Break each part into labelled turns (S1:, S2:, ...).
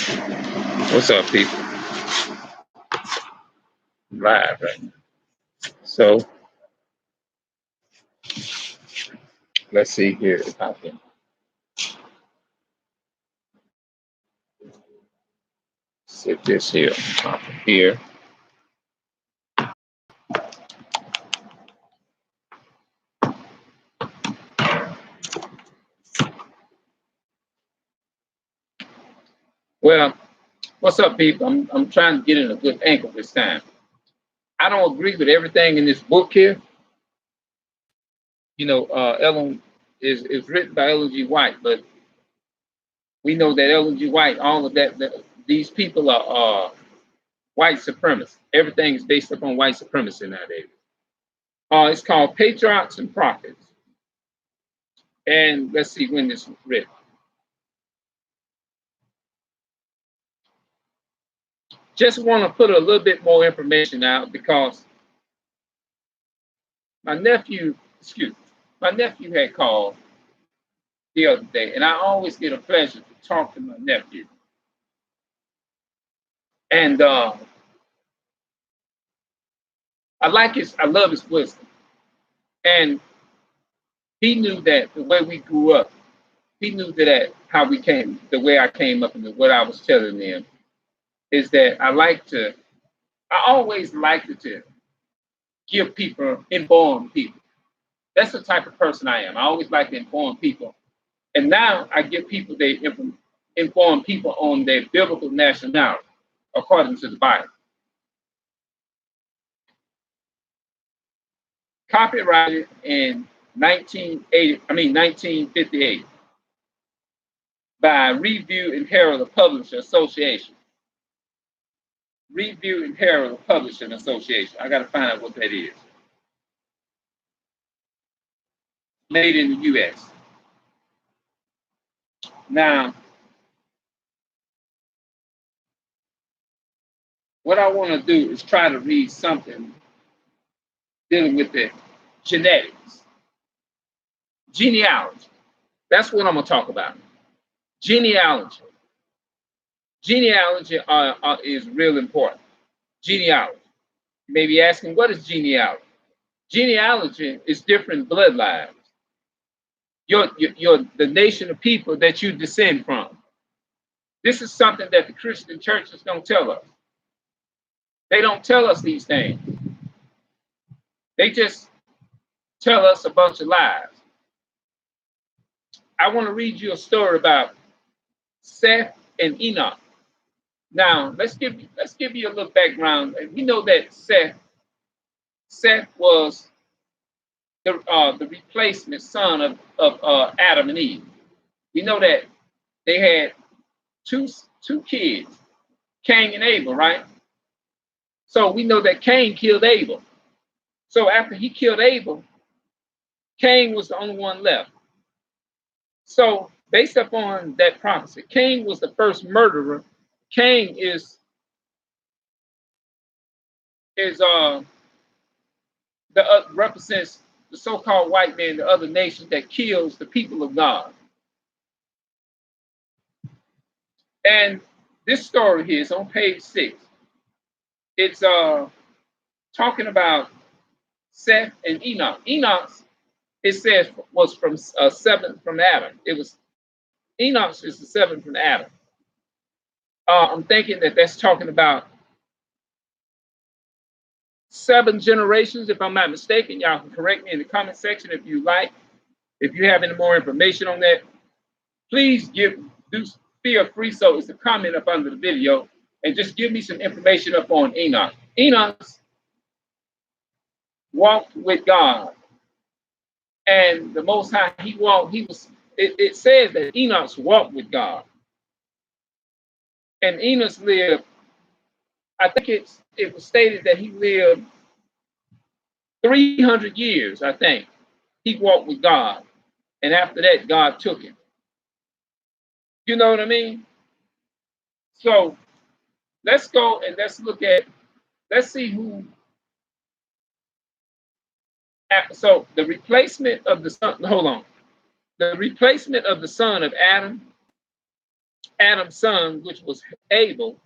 S1: What's up, people? Live right now. So let's see here if I can sit this here on top of here. Well, what's up, people? I'm trying to get in a good angle this time. I don't agree with everything in this book here. You know, Ellen is written by Ellen G. White, but we know that Ellen G. White, all of that these people are white supremacists. Everything is based upon white supremacy nowadays. It's called Patriarchs and Prophets. And let's see when this was written. Just want to put a little bit more information out because my nephew had called the other day, and I always get a pleasure to talk to my nephew. And I love his wisdom. And he knew that the way we grew up, he knew that how we came, the way I came up, and what I was telling him is that I always liked to give people, inform people. That's the type of person I am. I always like to inform people. And now I give people, inform people on their biblical nationality according to the Bible. Copyrighted in 1958 by Review and Herald Publisher Association. Review and Herald Publishing Association. I got to find out what that is. Made in the U.S. Now, what I want to do is try to read something dealing with the genetics, genealogy. That's what I'm going to talk about. Genealogy. Genealogy is real important. Genealogy. You may be asking, what is genealogy? Genealogy is different bloodlines. The nation of people that you descend from. This is something that the Christian churches don't tell us. They don't tell us these things. They just tell us a bunch of lies. I want to read you a story about Seth and Enoch. Now, let's give you a little background. We know that Seth was the replacement son of Adam and Eve. We know that they had two kids, Cain and Abel, right? So we know that Cain killed Abel. So after he killed Abel, Cain was the only one left. So based upon that prophecy, Cain was the first murderer. Cain represents the so-called white man, the other nation that kills the people of God. And this story here is on page 6. It's talking about Seth and Enoch. Enoch, it says, was from seventh from Adam. Enoch is the seventh from Adam. I'm thinking that that's talking about 7 generations, if I'm not mistaken. Y'all can correct me in the comment section if you like. If you have any more information on that, please feel free so as to comment up under the video and just give me some information up on Enoch. Enoch walked with God, and the Most High, it says that Enoch walked with God. And Enoch lived, I think it was stated that he lived 300 years, I think. He walked with God. And after that, God took him. You know what I mean? So let's go and let's see who. So the replacement of the son, hold on. The replacement of the son of Adam Adam's son, which was Abel.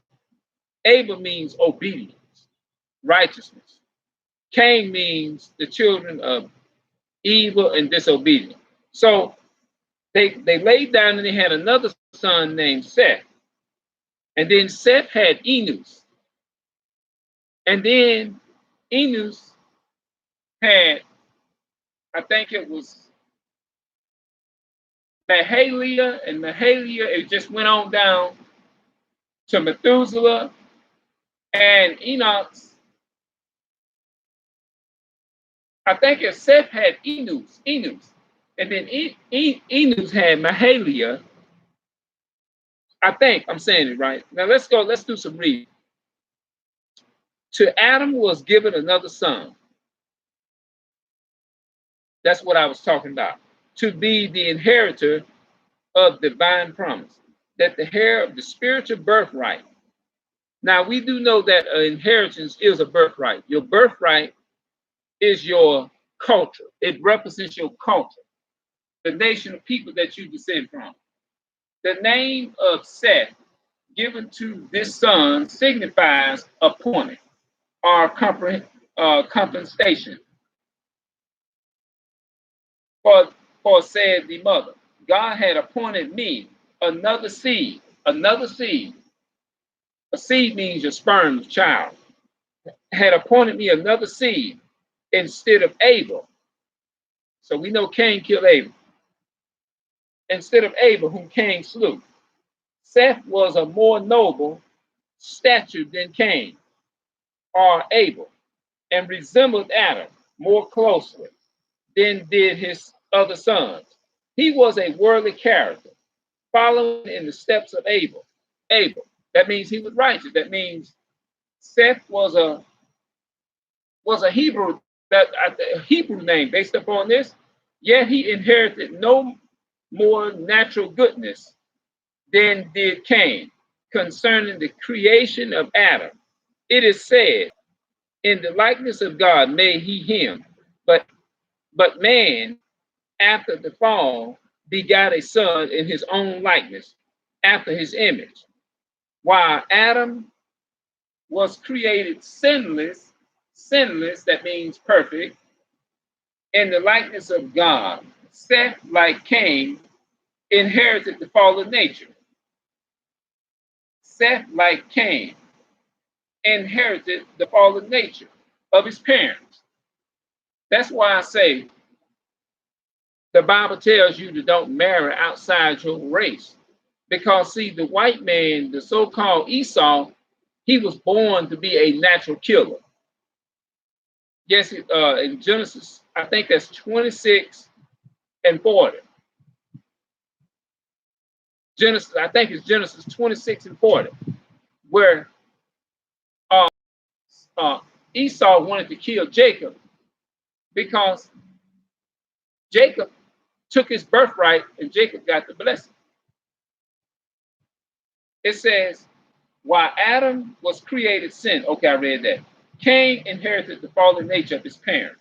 S1: Abel means obedience, righteousness. Cain means the children of evil and disobedience. So they laid down and they had another son named Seth. And then Seth had Enos. And then Enos had, I think it was Mahalia, and Mahalia, it just went on down to Methuselah and Enoch. I think it Seth had Enos, and then Enos had Mahalia. I think I'm saying it right. Now let's go, let's do some reading. To Adam was given another son. That's what I was talking about. To be the inheritor of divine promise, that the heir of the spiritual birthright. Now we do know that an inheritance is a birthright. Your birthright is your culture. It represents your culture, the nation of people that you descend from. The name of Seth given to this son signifies appointed or compensation. For said the mother, God had appointed me another seed, another seed. A seed means your sperm child. Had appointed me another seed instead of Abel. So we know Cain killed Abel. Instead of Abel, whom Cain slew. Seth was a more noble stature than Cain or Abel, and resembled Adam more closely than did his other sons. He was a worldly character, following in the steps of Abel. Abel. That means he was righteous. That means Seth was a Hebrew, that a Hebrew name based upon this. Yet he inherited no more natural goodness than did Cain. Concerning the creation of Adam, it is said, "In the likeness of God made he him." But man, after the fall, begot a son in his own likeness, after his image. While Adam was created sinless, that means perfect, in the likeness of God, Seth, like Cain, inherited the fallen nature. Seth, like Cain, inherited the fallen nature of his parents. That's why I say the Bible tells you to don't marry outside your race. Because, see, the white man, the so-called Esau, he was born to be a natural killer. Yes, in Genesis, I think that's 26 and 40. Genesis, I think it's Genesis 26 and 40, where Esau wanted to kill Jacob because Jacob took his birthright and Jacob got the blessing. It says, while Adam was created sin, okay, I read that. Cain inherited the fallen nature of his parents.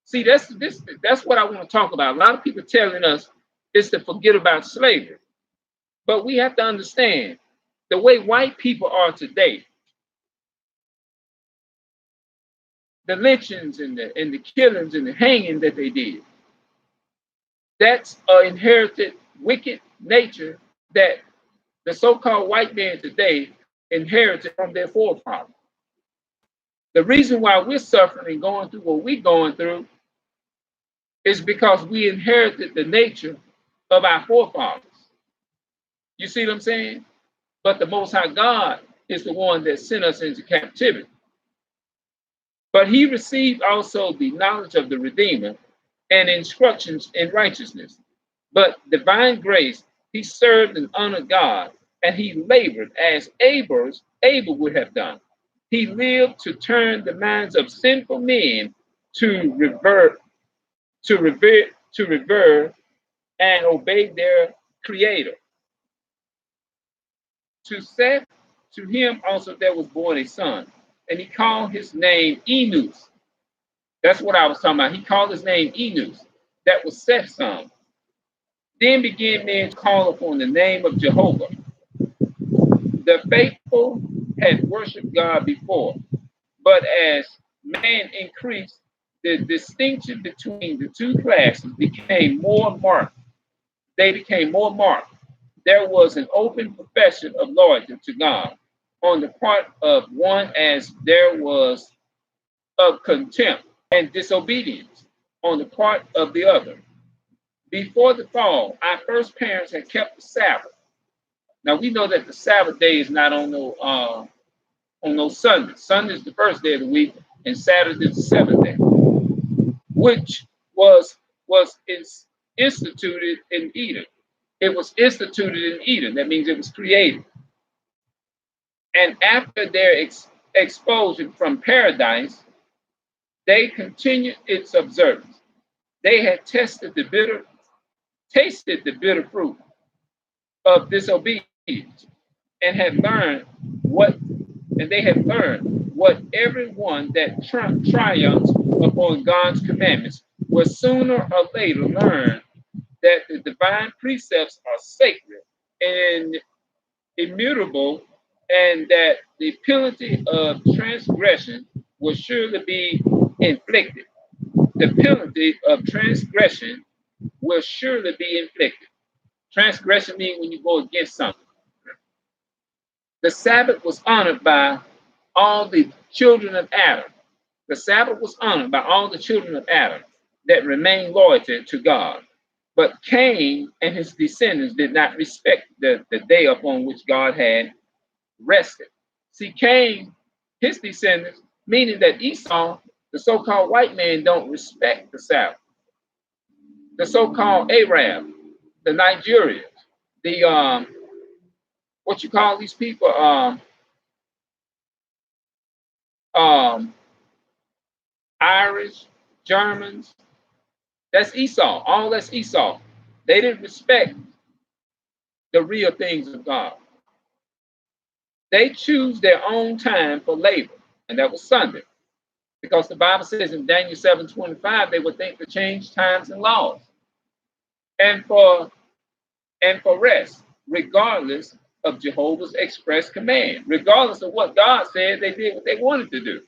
S1: See, that's what I want to talk about. A lot of people telling us is to forget about slavery. But we have to understand the way white people are today, the lynchings and the killings and the hanging that they did. That's an inherited wicked nature that the so-called white man today inherited from their forefathers. The reason why we're suffering and going through what we're going through is because we inherited the nature of our forefathers. You see what I'm saying? But the Most High God is the one that sent us into captivity. But he received also the knowledge of the Redeemer and instructions in righteousness. But divine grace, he served and honored God, and he labored as Abel would have done. He lived to turn the minds of sinful men to revere and obey their creator. To Seth, to him also there was born a son, and he called his name Enos. That's what I was talking about. He called his name Enos. That was Seth's son. Then began men to call upon the name of Jehovah, The faithful had worshiped God before, but as man increased, the distinction between the two classes became more marked. They became more marked. There was an open profession of loyalty to God on the part of one, as there was of contempt and disobedience on the part of the other. Before the fall, our first parents had kept the Sabbath. Now we know that the Sabbath day is not on no Sunday. Sunday is the first day of the week, and Saturday is the seventh day, which was instituted in Eden. It was instituted in Eden. That means it was created. And after their expulsion from paradise, they continued its observance. They had tasted the bitter fruit of disobedience, and had learned what, and they had learned what everyone that triumphs upon God's commandments will sooner or later learn that the divine precepts are sacred and immutable, and that the penalty of transgression will surely be inflicted. The penalty of transgression will surely be inflicted. Transgression means when you go against something. The Sabbath was honored by all the children of Adam. The Sabbath was honored by all the children of Adam that remained loyal to God. But Cain and his descendants did not respect the day upon which God had rested. See, Cain, his descendants, meaning that Esau, the so-called white man, don't respect the Sabbath. The so-called Arab, the Nigerians, the what you call these people, um, Irish, Germans. That's Esau. All that's Esau. They didn't respect the real things of God. They choose their own time for labor, and that was Sunday, because the Bible says in Daniel 7:25 they would think to change times and laws, and for rest, regardless of Jehovah's express command, regardless of what God said. They did what they wanted to do.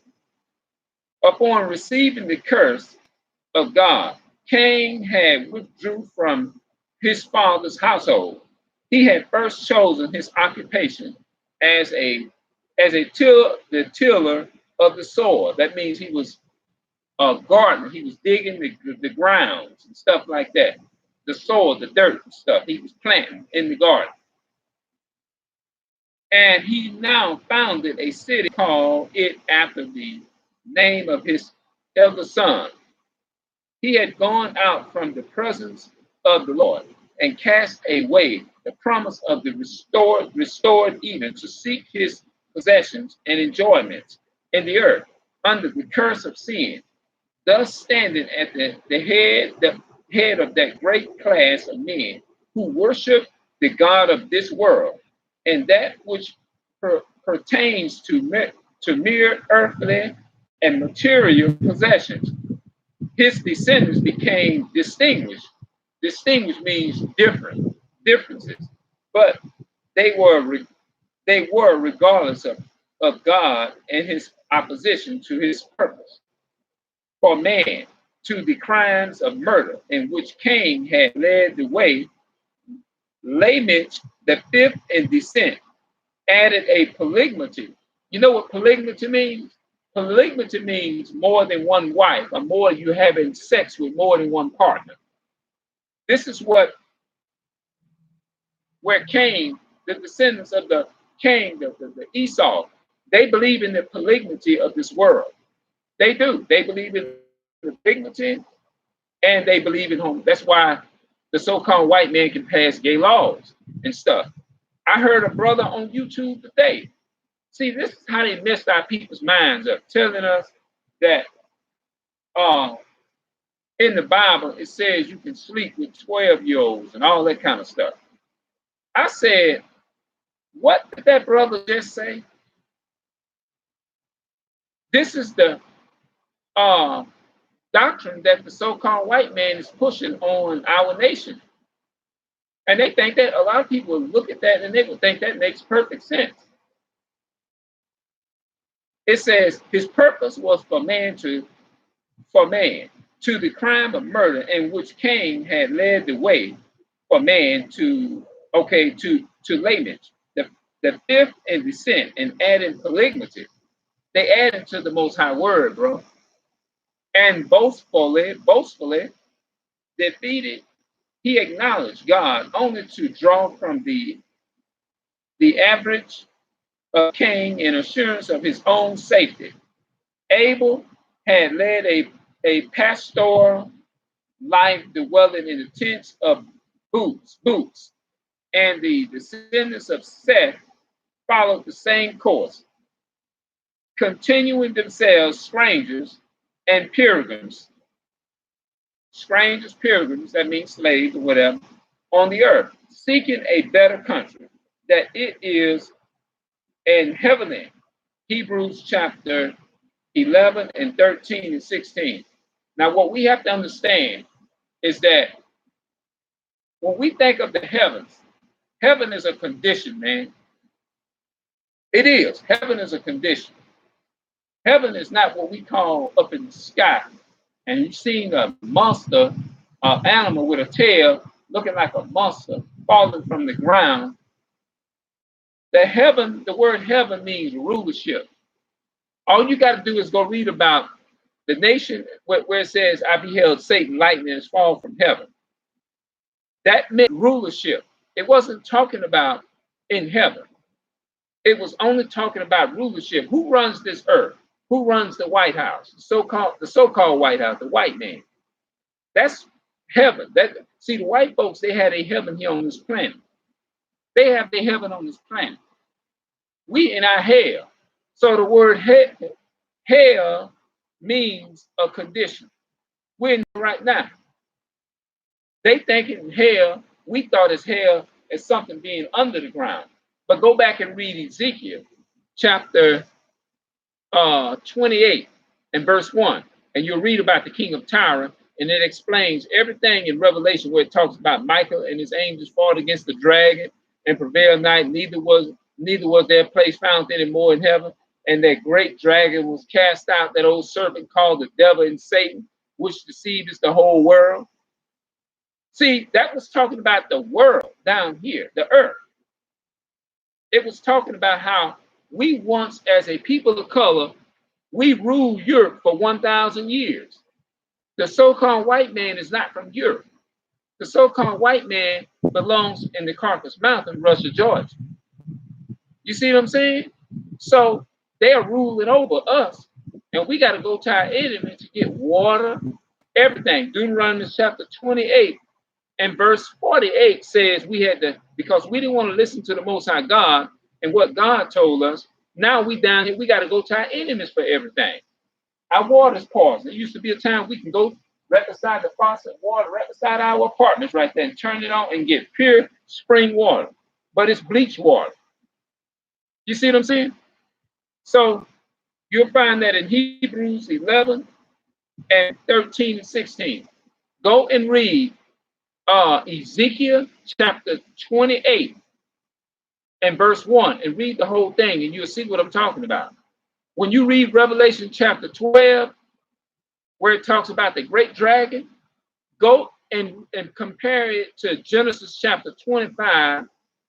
S1: Upon receiving the curse of God, Cain had withdrew from his father's household. He had first chosen his occupation as the tiller of the soil. That means he was a gardener. He was digging the grounds and stuff like that. The soil, the dirt and stuff. He was planting in the garden. And he now founded a city, called it after the name of his elder son. He had gone out from the presence of the Lord and cast away the promise of the restored Eden, to seek his possessions and enjoyments in the earth under the curse of sin, thus standing at the head of that great class of men who worship the God of this world, and that which pertains to mere earthly and material possessions. His descendants became distinguished. Distinguished means differences, but they were regardless of God and his opposition to his purpose for man, to the crimes of murder in which Cain had led the way. Lamech, the fifth in descent, added a polygamy. You know what polygamy means? Polygamy means more than one wife, or more you having sex with more than one partner. This is where Cain, the descendants of the Cain, the Esau, they believe in the polygamy of this world. They do. They believe in the polygamy, and they believe in home. That's why the so-called white man can pass gay laws and stuff. I heard a brother on YouTube today. See, this is how they messed our people's minds up, telling us that in the Bible it says you can sleep with 12-year-olds and all that kind of stuff. I said, what did that brother just say? This is the doctrine that the so-called white man is pushing on our nation. And they think that a lot of people look at that and they would think that makes perfect sense. It says his purpose was for man to the crime of murder, in which Cain had led the way for man to Lamech, the fifth in descent, and adding polygamy. They added to the Most High word, bro, and boastfully defeated. He acknowledged God only to draw from the average of Cain in assurance of his own safety. Abel had led a pastoral life, dwelling in the tents of booths, and the descendants of Seth followed the same course, continuing themselves and pilgrims, pilgrims, that means slaves or whatever, on the earth, seeking a better country, that it is in heavenly. Hebrews chapter 11 and 13 and 16. Now, what we have to understand is that when we think of the heavens, heaven is a condition, man. It is. Heaven is a condition. Heaven is not what we call up in the sky. And you've seen a monster, animal with a tail looking like a monster falling from the ground. The word heaven means rulership. All you got to do is go read about the nation where it says, I beheld Satan lightning and fall from heaven. That meant rulership. It wasn't talking about in heaven. It was only talking about rulership. Who runs this earth? Who runs the White House? The so-called White House, the white man. That's heaven. See, the white folks, they had a heaven here on this planet. They have their heaven on this planet. We in our hell. So the word hell means a condition. We're in right now. They think in hell, we thought as hell as something being under the ground. But go back and read Ezekiel chapter 28 and verse 1. And you'll read about the king of Tyre, and it explains everything in Revelation where it talks about Michael and his angels fought against the dragon and prevailed not. Neither was their place found anymore in heaven. And that great dragon was cast out, that old serpent called the devil and Satan, which deceives the whole world. See, that was talking about the world down here, the earth. It was talking about how we once, as a people of color, we ruled Europe for 1,000 years. The so-called white man is not from Europe. The so-called white man belongs in the Caucasus Mountain, Russia, Georgia. You see what I'm saying? So they are ruling over us, and we got to go to our enemy to get water, everything. Deuteronomy chapter 28 and verse 48 says we had to, because we didn't want to listen to the Most High God and what God told us. Now we down here, we got to go to our enemies for everything. Our water's paused. There used to be a time we can go right beside the faucet, water right beside our apartments right there, and turn it on and get pure spring water. But it's bleach water. You see what I'm saying? So you'll find that in Hebrews 11 and 13 and 16. Go and read Ezekiel chapter 28 and verse 1 and read the whole thing, and you'll see what I'm talking about. When you read Revelation chapter 12, where it talks about the great dragon, go and compare it to Genesis chapter 25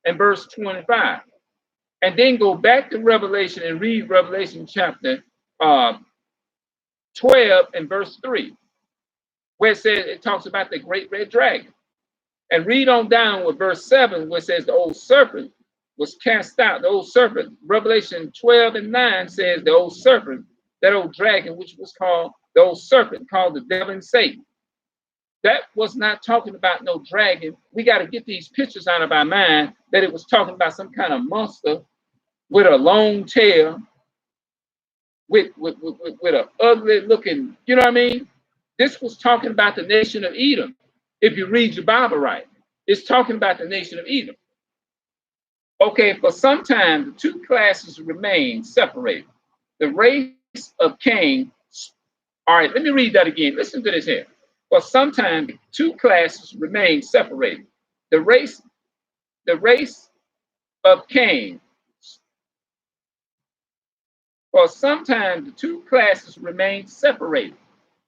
S1: and verse 25. And then go back to Revelation and read Revelation chapter 12 and verse 3, where it talks about the great red dragon. And read on down with verse 7, where it says the old serpent was cast out. The old serpent, Revelation 12 and 9 says the old serpent, that old dragon, which was called the old serpent, called the devil and Satan. That was not talking about no dragon. We got to get these pictures out of our mind that it was talking about some kind of monster with a long tail, with an ugly looking, you know what I mean? This was talking about the nation of Edom. If you read your Bible right, it's talking about the nation of Edom. Okay, for some time, the two classes remain separated. The race of Cain. All right, let me read that again. Listen to this here. For some time, two classes remain separated. The race of Cain For some time, the two classes remained separated.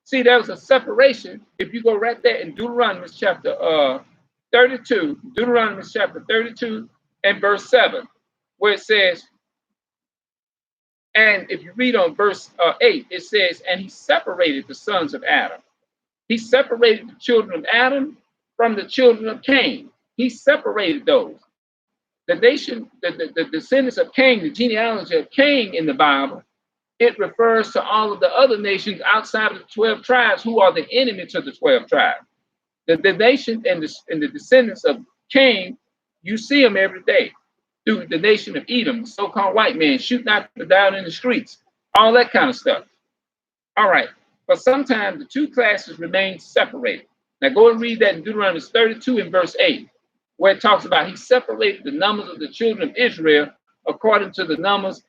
S1: See, there was a separation. If you go right there in Deuteronomy chapter 32, Deuteronomy chapter 32 and verse 7, where it says, and if you read on verse 8, it says, and he separated the sons of Adam. He separated the children of Adam from the children of Cain. He separated those. The nation, the descendants of Cain, the genealogy of Cain in the Bible, it refers to all of the other nations outside of the 12 tribes who are the enemy to the 12 tribes. The nation and the descendants of Cain, you see them every day through the nation of Edom, so-called white men shooting out down in the streets, all that kind of stuff. All right, but sometimes the two classes remain separated. Now go and read that in Deuteronomy 32 and verse 8, where it talks about he separated the numbers of the children of Israel according to the numbers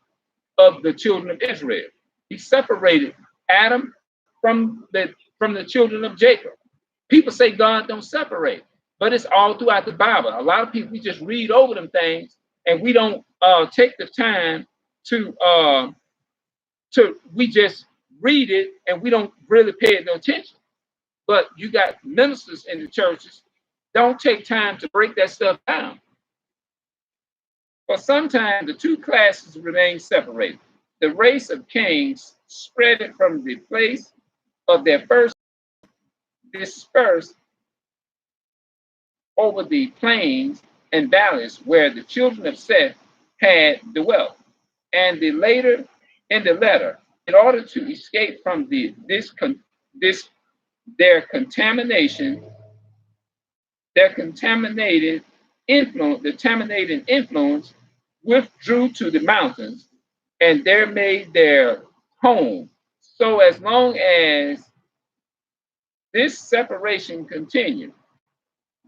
S1: of the children of Israel. He separated Adam from the children of Jacob. People say God don't separate, but it's all throughout the Bible. A lot of people, we just read over them things and we don't take the time to we just read it and we don't really pay no attention. But you got ministers in the churches don't take time to break that stuff down. But sometimes the two classes remain separated. The race of Cain spread it from the place of their first dispersed over the plains and valleys where the children of Seth had dwelt, and the later in the letter, in order to escape from their contamination, their contaminating influence, withdrew to the mountains, and there made their home. So as long as this separation continued,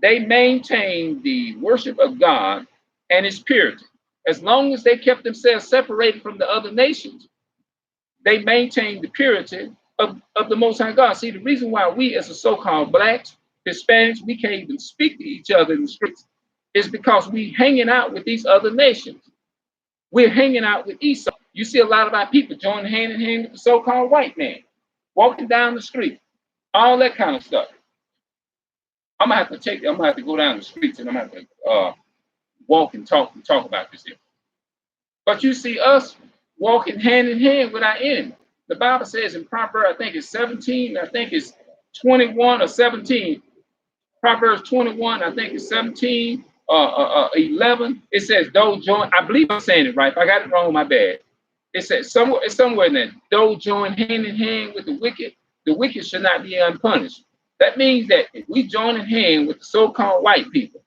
S1: they maintained the worship of God and his purity. As long as they kept themselves separated from the other nations, they maintained the purity of the Most High God. See, the reason why we as a so-called blacks, Hispanics, we can't even speak to each other in the streets is because we hanging out with these other nations. We're hanging out with Esau. You see a lot of our people joining hand in hand with the so-called white man, walking down the street, all that kind of stuff. I'm gonna have to go down the streets and I'm gonna have to walk and talk about this here. But you see us walking hand in hand with our enemy. The Bible says in Proverbs, I think it's 17, I think it's 21 or 17. Proverbs 21, I think it's 17, 11. It says, "Those join." I believe I'm saying it right. If I got it wrong, my bad. It says somewhere in there, "Those join hand in hand with the wicked should not be unpunished." That means that if we join in hand with the so-called white people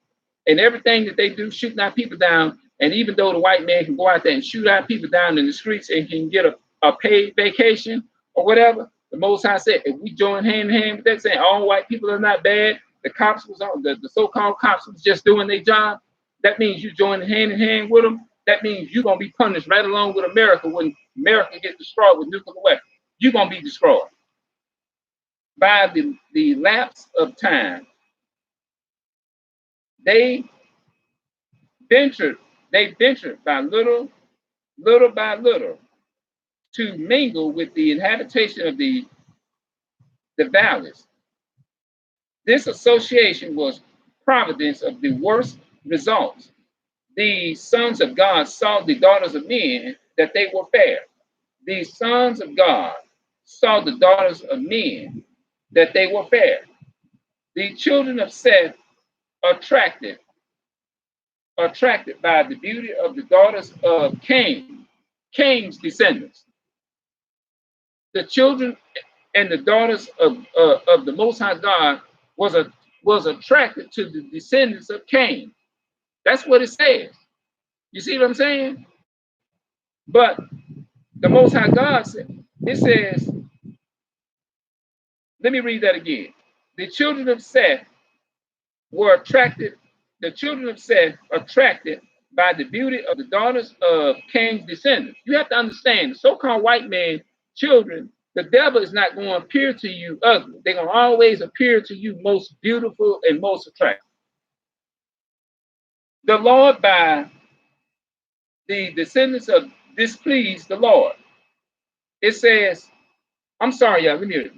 S1: and everything that they do, shooting our people down, and even though the white man can go out there and shoot our people down in the streets and can get a paid vacation or whatever, the Most High said, if we join hand in hand with that, saying all white people are not bad, the cops was on the so-called cops was just doing their job, that means you join hand in hand with them. That means you're gonna be punished right along with America when America gets destroyed with nuclear weapons. You're gonna be destroyed. By the lapse of time, they ventured by little by little to mingle with the inhabitation of the valleys. This association was providence of the worst results. The sons of God saw the daughters of men that they were fair. The sons of God saw the daughters of men that they were fair. The children of Seth attracted by the beauty of the daughters of Cain's descendants. The children and the daughters of the Most High God was attracted to the descendants of Cain. That's what it says. You see what I'm saying? But the Most High God said, it says, let me read that again. The children of Seth attracted by the beauty of the daughters of Cain's descendants. You have to understand, the so-called white man children, the devil is not going to appear to you ugly. They're going to always appear to you most beautiful and most attractive. The Lord, by the descendants of displeased the Lord. It says, I'm sorry, y'all, let me hear it.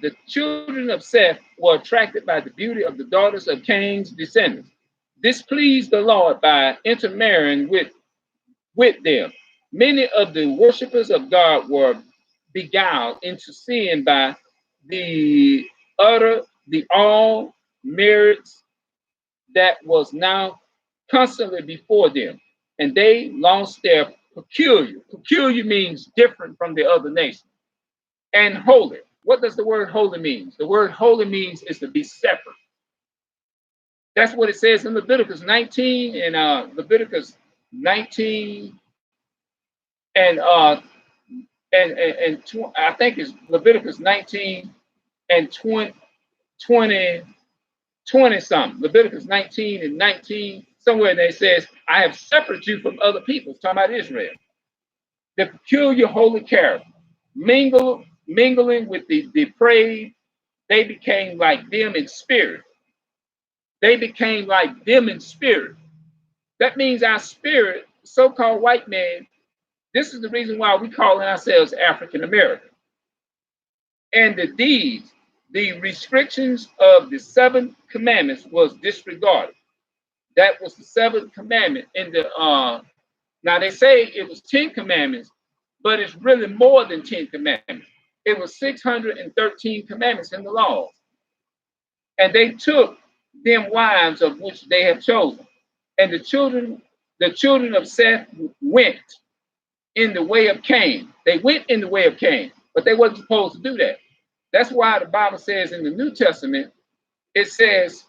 S1: The children of Seth were attracted by the beauty of the daughters of Cain's descendants. This pleased the Lord by intermarrying with them. Many of the worshippers of God were beguiled into sin by the the all merits that was now constantly before them, and they lost their peculiar. Peculiar means different from the other nations. And holy. What does the word holy mean? The word holy means is to be separate. That's what it says in Leviticus 19 and Leviticus 19 and I think it's Leviticus 19 and 20 something. Leviticus 19 and 19, somewhere there it says, I have separated you from other peoples, talking about Israel. The peculiar holy character, mingling with the depraved, they became like them in spirit. They became like them in spirit. That means our spirit, so-called white man, this is the reason why we calling ourselves African American. And the deeds, the restrictions of the seven commandments was disregarded. That was the seventh commandment in the now they say it was 10 commandments, but it's really more than 10 commandments. It was 613 commandments in the law. And they took them wives of which they have chosen. And the children of Seth went in the way of Cain. They went in the way of Cain, but they wasn't supposed to do that. That's why the Bible says in the New Testament, it says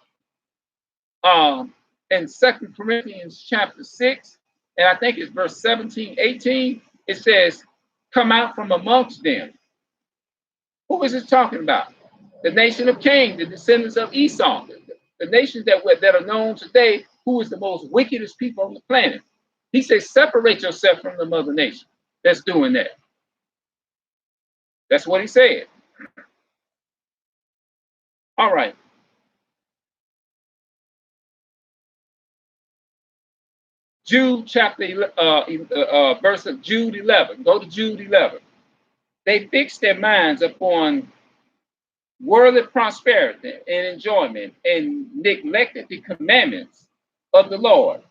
S1: in 2 Corinthians chapter 6, and I think it's verse 17, 18, it says, come out from amongst them. Who is it talking about? The nation of Cain, the descendants of Esau, the nations that are known today, who is the most wickedest people on the planet. He says, separate yourself from the mother nation that's doing that. That's what he said. All right. Jude chapter verse of Jude 11. Go to Jude 11. They fixed their minds upon worldly prosperity and enjoyment and neglected the commandments of the Lord.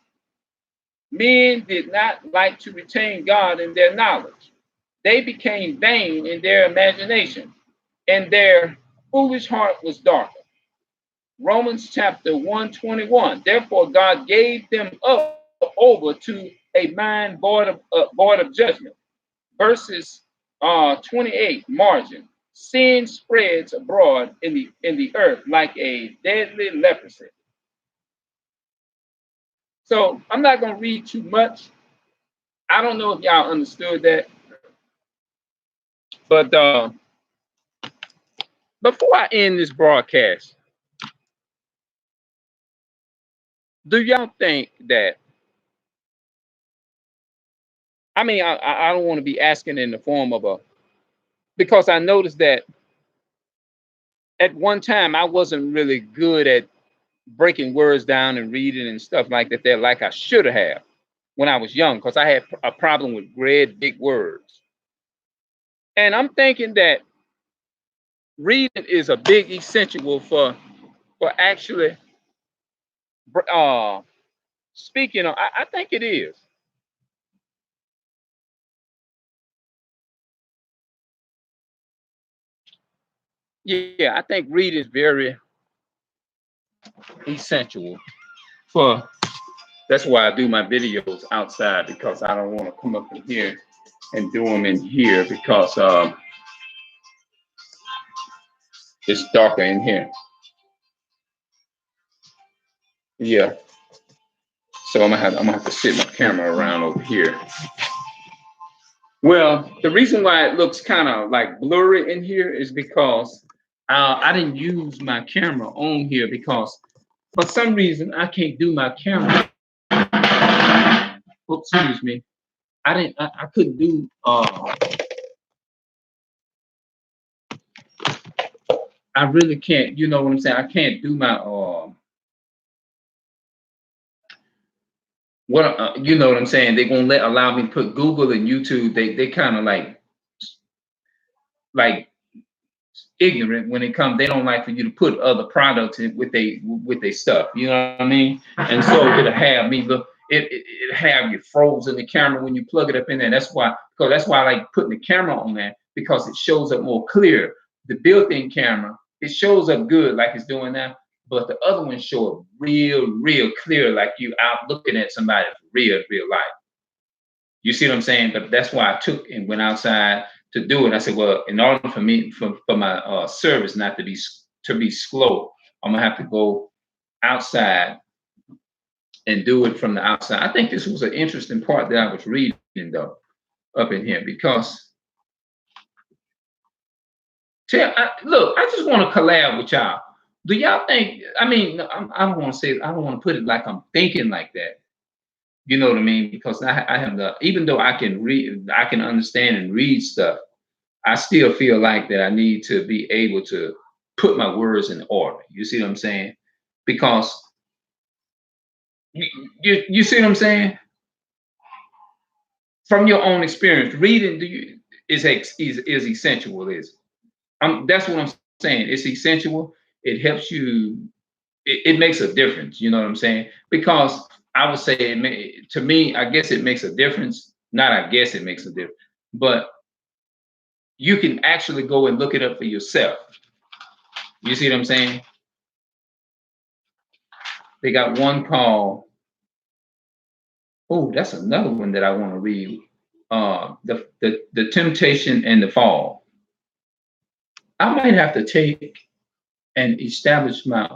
S1: Men did not like to retain God in their knowledge. They became vain in their imagination, and their foolish heart was darkened. Romans chapter 1:21. Therefore, God gave them up over to a mind void of judgment. Verses 28 margin. Sin spreads abroad in the earth like a deadly leprosy. So I'm not going to read too much. I don't know if y'all understood that, but before I end this broadcast, do y'all think that? I mean, I don't want to be asking in the form of a, because I noticed that at one time I wasn't really good at breaking words down and reading and stuff like that there like I should have when I was young, because I had a problem with great big words. And I'm thinking that reading is a big essential for actually speaking. I think it is. Yeah, I think reading is very essential for. That's why I do my videos outside, because I don't want to come up in here and do them in here because it's darker in here. Yeah, so I'm gonna have to sit my camera around over here. Well, the reason why it looks kind of like blurry in here is because I didn't use my camera on here because for some reason I can't do my camera. Oops, excuse me. I couldn't do I really can't, you know what I'm saying? I can't do my what you know what I'm saying? They're gonna allow me to put Google and YouTube. They kind of like like ignorant when it comes. They don't like for you to put other products in with they stuff. You know what I mean? And so it'll have me look. It have you frozen the camera when you plug it up in there. That's why I like putting the camera on there because it shows up more clear. The built-in camera, it shows up good like it's doing now, but the other ones show up real clear like you out looking at somebody for real life. You see what I'm saying? But that's why I took and went outside to do it. I said, well, in order for me for my service not to be slow, I'm gonna have to go outside and do it from the outside. I think this was an interesting part that I was reading though up in here because look, I just want to collab with y'all. Do y'all think? I mean, I don't want to say. I don't want to put it like I'm thinking like that. You know what I mean? Because I have the, even though I can read, I can understand and read stuff, I still feel like that I need to be able to put my words in order. You see what I'm saying? Because you see what I'm saying? From your own experience, reading is essential. That's what I'm saying. It's essential. It helps you. It makes a difference. You know what I'm saying? Because I would say to me, I guess it makes a difference. Not I guess it makes a difference, but you can actually go and look it up for yourself. You see what I'm saying? They got one called, oh, that's another one that I want to read. The Temptation and the Fall. I might have to take and establish my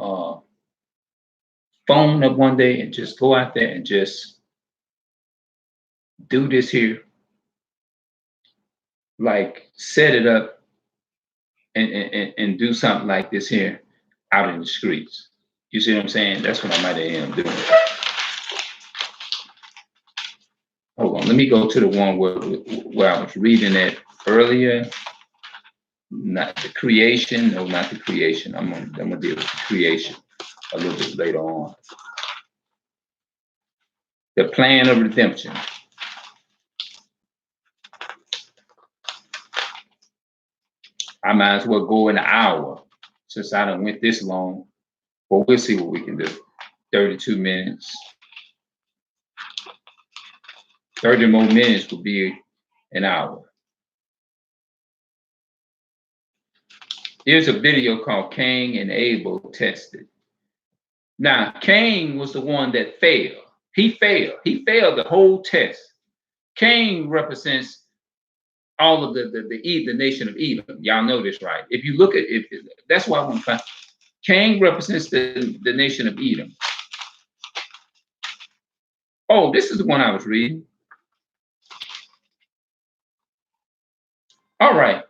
S1: phone up one day and just go out there and just do this here. Like set it up and do something like this here out in the streets. You see what I'm saying? That's what I might end up doing. Hold on, let me go to the one where I was reading it earlier. Not the creation, no, not the creation. I'm gonna deal with the creation a little bit later on. The plan of redemption. I might as well go an hour since I done went this long. But we'll see what we can do. 32 minutes. 30 more minutes will be an hour. Here's a video called Cain and Abel Tested. Now, Cain was the one that failed. He failed. He failed the whole test. Cain represents all of the nation of Edom. Y'all know this, right? If you look at it, that's why I want to find. Cain represents the nation of Edom. Oh, this is the one I was reading. All right.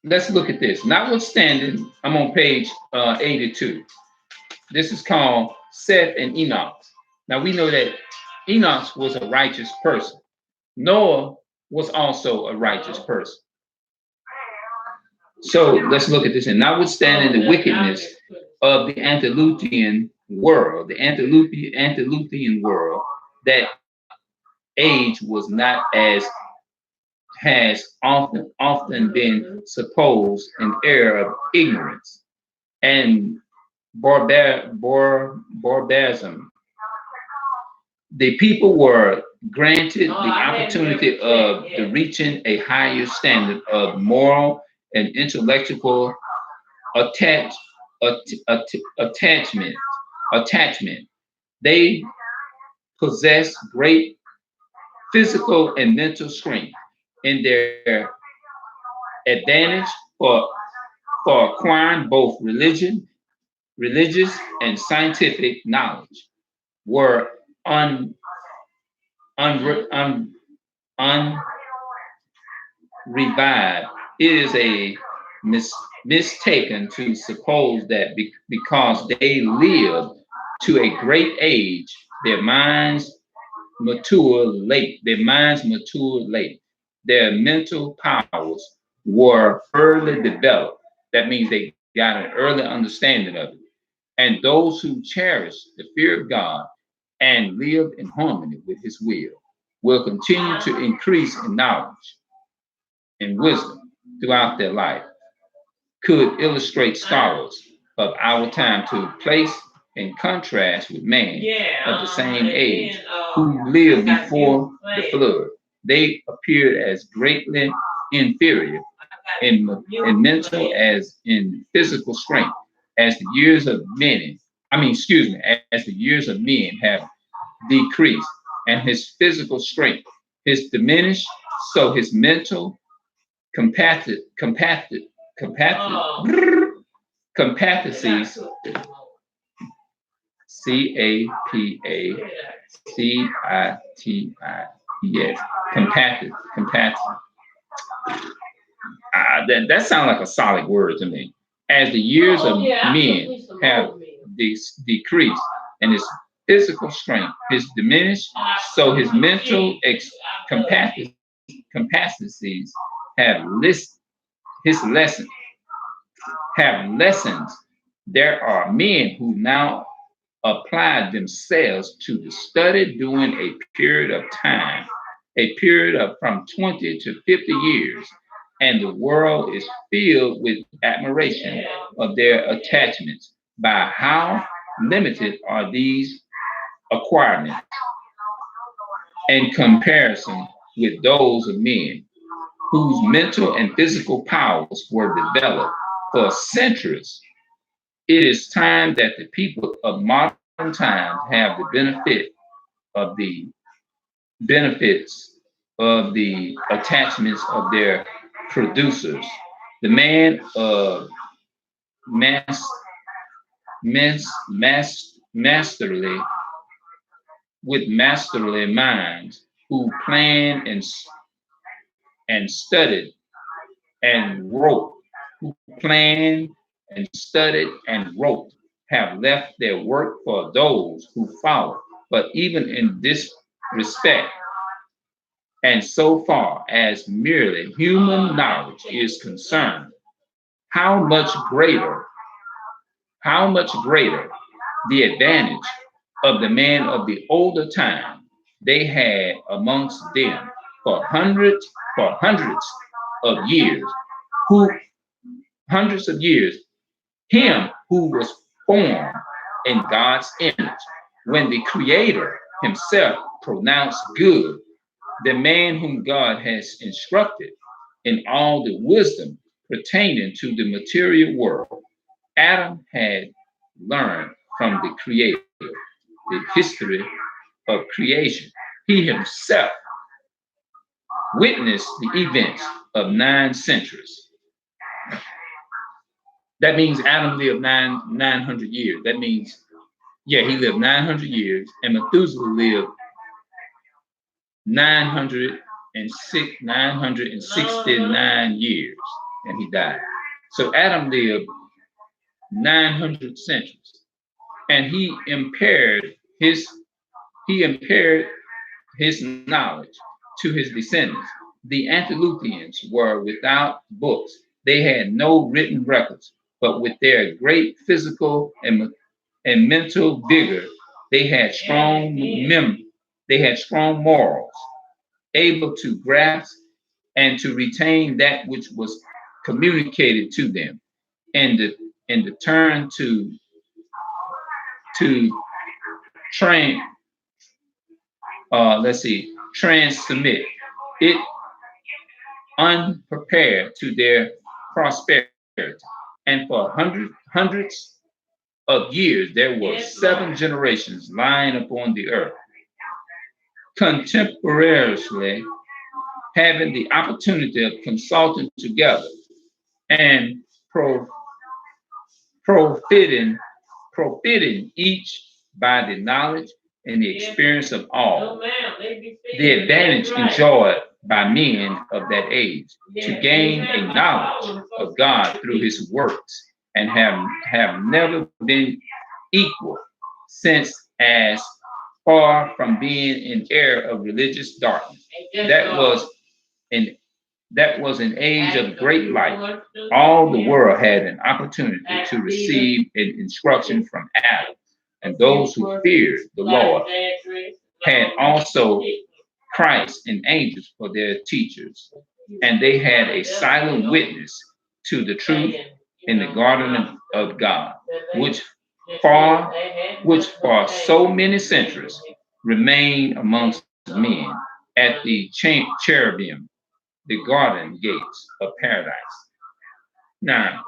S1: Let's look at this. Notwithstanding, I'm on page 82. This is called Seth and Enoch. Now we know that Enoch was a righteous person. Noah was also a righteous person. So let's look at this. And notwithstanding the wickedness of the antediluvian world, that age was not as has often been supposed an era of ignorance and barbarism. The people were granted the opportunity of reaching a higher standard of moral and intellectual attach, attachment. Attachment. They possess great physical and mental strength in their advantage for acquiring both religious and scientific knowledge were un, un, un, unrevived. It is a mistaken to suppose that because they lived to a great age, their minds mature late. Their minds matured late. Their mental powers were early developed. That means they got an early understanding of it. And those who cherish the fear of God and live in harmony with his will continue to increase in knowledge
S2: and wisdom throughout their life could illustrate scholars of our time to place in contrast with man of the same age who lived before the flood. They appeared as greatly inferior in mental as in physical strength, as the years of men, as the years of men have decreased, and his physical strength is diminished, so his mental compati- compati- compati- capacities, CAPACITIES, compati, that sounds like a solid word to me. As the years of men have decreased and his physical strength is diminished, so his mental capacities have his lesson have lessons. There are men who now apply themselves to the study during a period of time, a period of from 20 to 50 years, and the world is filled with admiration of their attachments by how limited are these acquirements in comparison with those of men whose mental and physical powers were developed for centuries. It is time that the people of modern times have the benefits of the attachments of their producers. The man of mass, masterly with masterly minds who planned and studied and wrote, who planned and studied and wrote, have left their work for those who follow. But even in this respect, and so far as merely human knowledge is concerned, how much greater, how much greater the advantage of the man of the older time they had amongst them for hundreds of years, who hundreds of years, him who was formed in God's image, when the Creator himself pronounced good the man whom God has instructed in all the wisdom pertaining to the material world. Adam had learned from the Creator the history of creation. He himself witnessed the events of 9 centuries. That means Adam lived 900 years. That means, yeah, he lived 900 years, and Methuselah lived 969 years, and he died. So Adam lived 900 centuries, and his he impaired his knowledge to his descendants. The Antediluvians were without books; they had no written records, but with their great physical and mental vigor, they had strong they had strong morals, able to grasp and to retain that which was communicated to them, and the turn to train transmit it unprepared to their prosperity. And for hundreds of years there were 7 generations lying upon the earth, contemporaneously having the opportunity of consulting together and pro- profiting, profiting each by the knowledge and the experience of all. The advantage enjoyed by men of that age to gain a knowledge of God through his works and have never been equal since, as far from being an era of religious darkness. That was an that was an age of great light. All the world had an opportunity to receive an instruction from Adam, and those who feared the Lord had also Christ and angels for their teachers. and they had a silent witness to the truth in the garden of God, which far, which for so many centuries remained amongst men at the cherubim, the garden gates of paradise. Now,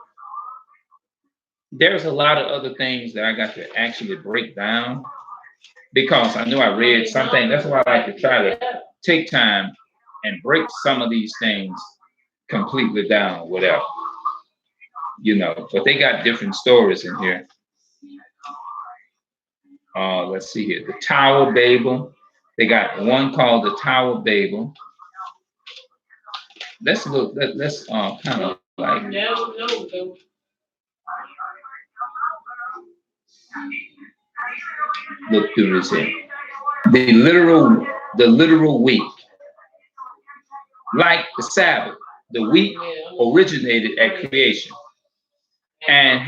S2: there's a lot of other things that I got to actually break down because I know I read something. That's why I like to try to take time and break some of these things completely down, whatever, you know. But they got different stories in here. Let's see here. The Tower of Babel. They got one called the Tower of Babel. Let's look. Let's kind of like look through this here. The literal week, like the Sabbath. The week originated at creation, and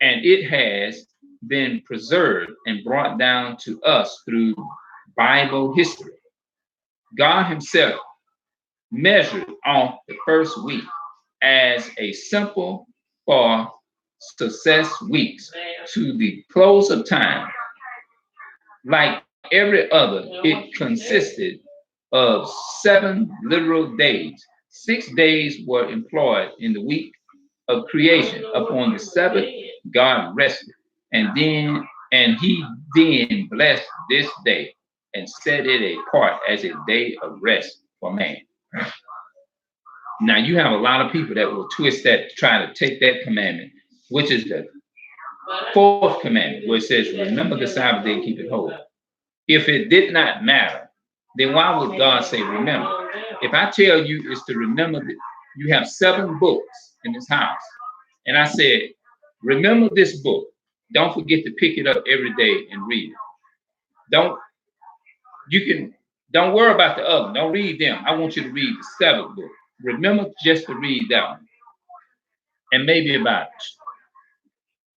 S2: it has been preserved and brought down to us through Bible history. God Himself measured off the first week as a simple for success weeks to the close of time. Like every other, it consisted of 7 literal days. 6 days were employed in the week of creation. Upon the seventh, God rested, and He then blessed this day and set it apart as a day of rest for man. Now you have a lot of people that will twist that, try to take that commandment, which is the 4th commandment, where it says, "Remember the Sabbath day and keep it holy." If it did not matter, then why would God say remember? If I tell you is to remember that you have 7 books in this house, and I said, remember this book. Don't forget to pick it up every day and read it. Don't worry about the other. Don't read them. I want you to read the 7th book. Remember just to read that one. And maybe about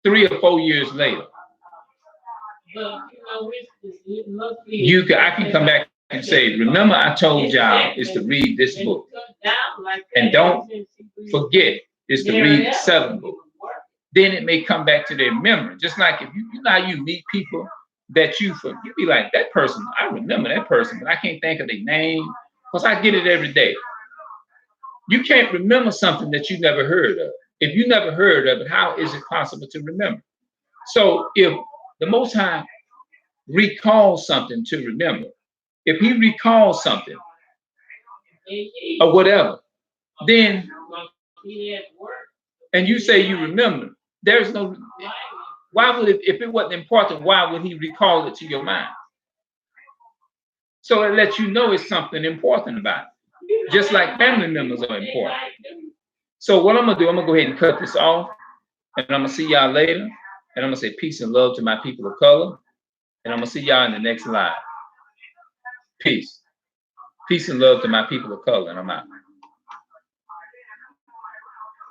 S2: 3 or 4 years later, I can come back and say, remember I told y'all is to read this book. And don't forget is to read the 7th book. Then it may come back to their memory. Just like if you meet people that you be like, that person, I remember that person, but I can't think of their name because I get it every day. You can't remember something that you never heard of. If you never heard of it, how is it possible to remember? So if the Most High recalls something to remember, if He recalls something or whatever, then, and you say you remember, there's no, why would it, if it wasn't important, why would He recall it to your mind? So it lets you know it's something important about it. Just like family members are important. So what I'm gonna do, I'm gonna go ahead and cut this off, and I'm gonna see y'all later, and I'm gonna say peace and love to my people of color, and I'm gonna see y'all in the next live. Peace. Peace and love to my people of color, and I'm out.